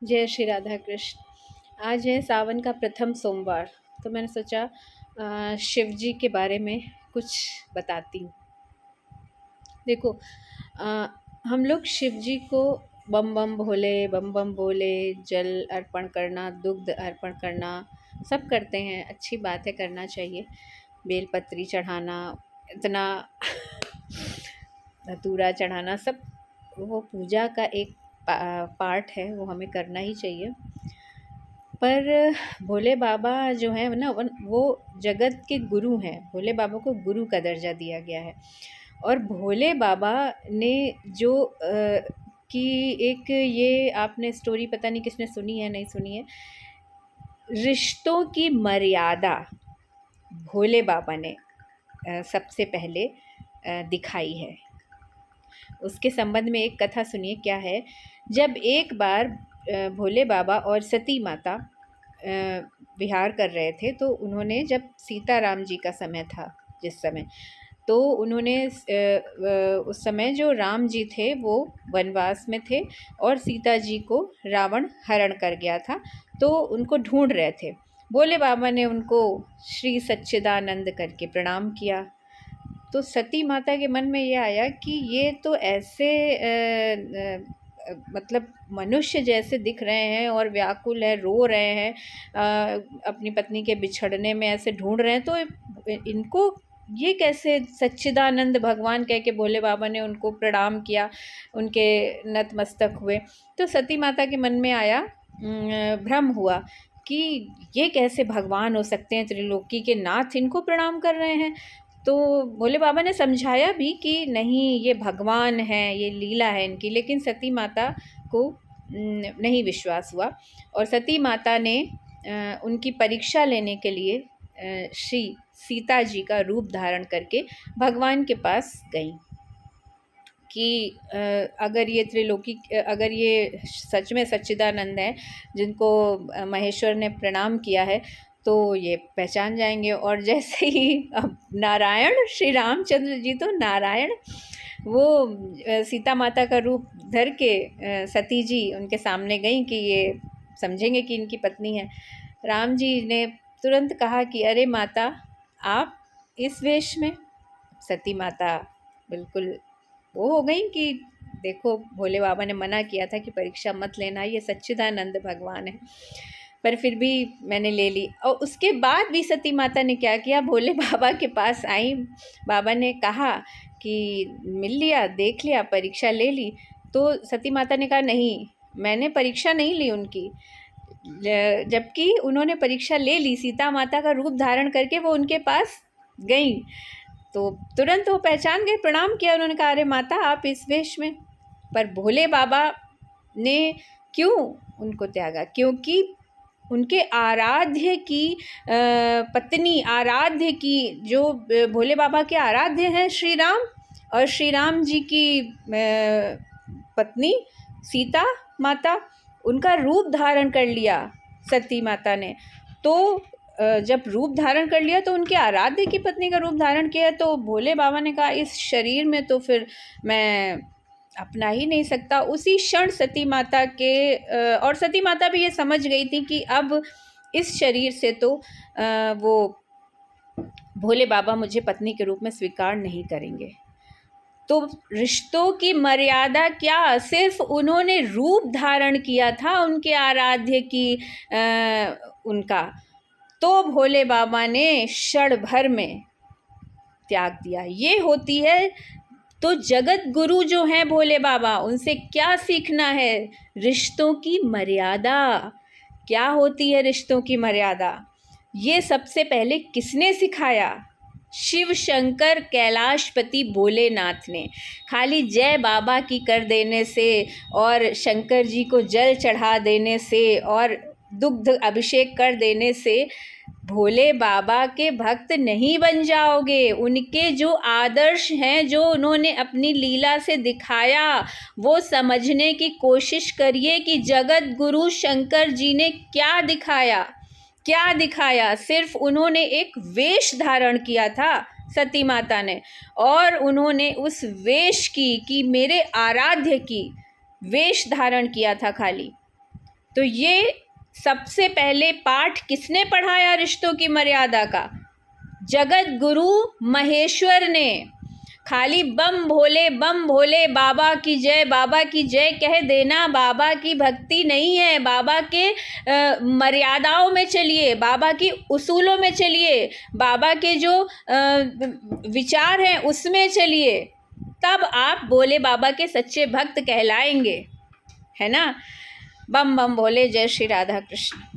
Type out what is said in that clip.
जय श्री राधा कृष्ण। आज है सावन का प्रथम सोमवार, तो मैंने सोचा शिव जी के बारे में कुछ बताती हूँ। देखो, अ, हम लोग शिव जी को बम बम भोले, बम बम बोले, जल अर्पण करना, दुग्ध अर्पण करना सब करते हैं। अच्छी बात है, करना चाहिए। बेलपत्री चढ़ाना, इतना धतूरा चढ़ाना, सब वो पूजा का एक पार्ट है, वो हमें करना ही चाहिए। पर भोले बाबा जो है ना, वो जगत के गुरु हैं। भोले बाबा को गुरु का दर्जा दिया गया है। और भोले बाबा ने जो कि एक ये आपने स्टोरी पता नहीं किसने सुनी है, नहीं सुनी है, रिश्तों की मर्यादा भोले बाबा ने सबसे पहले दिखाई है। उसके संबंध में एक कथा सुनिए क्या है। जब एक बार भोले बाबा और सती माता विहार कर रहे थे, तो उन्होंने, जब सीताराम जी का समय था जिस समय, तो उन्होंने उस समय जो राम जी थे वो वनवास में थे और सीता जी को रावण हरण कर गया था, तो उनको ढूंढ रहे थे। भोले बाबा ने उनको श्री सच्चिदानंद करके प्रणाम किया। तो सती माता के मन में ये आया कि ये तो ऐसे मतलब मनुष्य जैसे दिख रहे हैं और व्याकुल है, रो रहे हैं, अपनी पत्नी के बिछड़ने में ऐसे ढूंढ रहे हैं, तो इनको ये कैसे सच्चिदानंद भगवान कह के भोले बाबा ने उनको प्रणाम किया, उनके नतमस्तक हुए। तो सती माता के मन में आया, भ्रम हुआ कि ये कैसे भगवान हो सकते हैं, त्रिलोकी के नाथ इनको प्रणाम कर रहे हैं। तो भोले बाबा ने समझाया भी कि नहीं, ये भगवान हैं, ये लीला है इनकी, लेकिन सती माता को नहीं विश्वास हुआ। और सती माता ने उनकी परीक्षा लेने के लिए श्री सीता जी का रूप धारण करके भगवान के पास गई कि अगर ये त्रिलोकी, अगर ये सच में सच्चिदानंद है जिनको महेश्वर ने प्रणाम किया है, तो ये पहचान जाएंगे। और जैसे ही अब नारायण, श्री रामचंद्र जी तो नारायण, वो सीता माता का रूप धर के सती जी उनके सामने गई कि ये समझेंगे कि इनकी पत्नी है। राम जी ने तुरंत कहा कि अरे माता, आप इस वेश में। सती माता बिल्कुल वो हो गई कि देखो, भोले बाबा ने मना किया था कि परीक्षा मत लेना, ये सच्चिदानंद भगवान है, पर फिर भी मैंने ले ली। और उसके बाद भी सती माता ने क्या किया, भोले बाबा के पास आई। बाबा ने कहा कि मिल लिया, देख लिया, परीक्षा ले ली। तो सती माता ने कहा नहीं, मैंने परीक्षा नहीं ली उनकी, जबकि उन्होंने परीक्षा ले ली। सीता माता का रूप धारण करके वो उनके पास गई, तो तुरंत वो पहचान गए, प्रणाम किया। उन्होंने कहा अरे माता, आप इस वेश में। पर भोले बाबा ने क्यों उनको त्यागा? क्योंकि उनके आराध्य की पत्नी, आराध्य की जो भोले बाबा के आराध्य हैं श्री राम, और श्री राम जी की पत्नी सीता माता, उनका रूप धारण कर लिया सती माता ने। तो जब रूप धारण कर लिया तो उनके आराध्य की पत्नी का रूप धारण किया, तो भोले बाबा ने कहा इस शरीर में तो फिर मैं अपना ही नहीं सकता। उसी क्षण सती माता के और सती माता भी ये समझ गई थी कि अब इस शरीर से तो वो भोले बाबा मुझे पत्नी के रूप में स्वीकार नहीं करेंगे। तो रिश्तों की मर्यादा क्या, सिर्फ उन्होंने रूप धारण किया था उनके आराध्य की उनका, तो भोले बाबा ने क्षण भर में त्याग दिया। ये होती है। तो जगत गुरु जो हैं भोले बाबा, उनसे क्या सीखना है? रिश्तों की मर्यादा। क्या होती है रिश्तों की मर्यादा? ये सबसे पहले किसने सिखाया? शिव शंकर कैलाशपति भोलेनाथ ने। खाली जय बाबा की कर देने से और शंकर जी को जल चढ़ा देने से और दुग्ध अभिषेक कर देने से भोले बाबा के भक्त नहीं बन जाओगे। उनके जो आदर्श हैं, जो उन्होंने अपनी लीला से दिखाया, वो समझने की कोशिश करिए कि जगत गुरु शंकर जी ने क्या दिखाया। क्या दिखाया? सिर्फ उन्होंने एक वेश धारण किया था सती माता ने, और उन्होंने उस वेश की, कि मेरे आराध्य की वेश धारण किया था खाली। तो ये सबसे पहले पाठ किसने पढ़ाया रिश्तों की मर्यादा का? जगत गुरु महेश्वर ने। खाली बम भोले बाबा की जय कह देना बाबा की भक्ति नहीं है। बाबा के मर्यादाओं में चलिए, बाबा की उसूलों में चलिए, बाबा के जो विचार हैं उसमें चलिए, तब आप भोले बाबा के सच्चे भक्त कहलाएंगे, है ना। बम बम भोले। जय श्री राधा कृष्ण।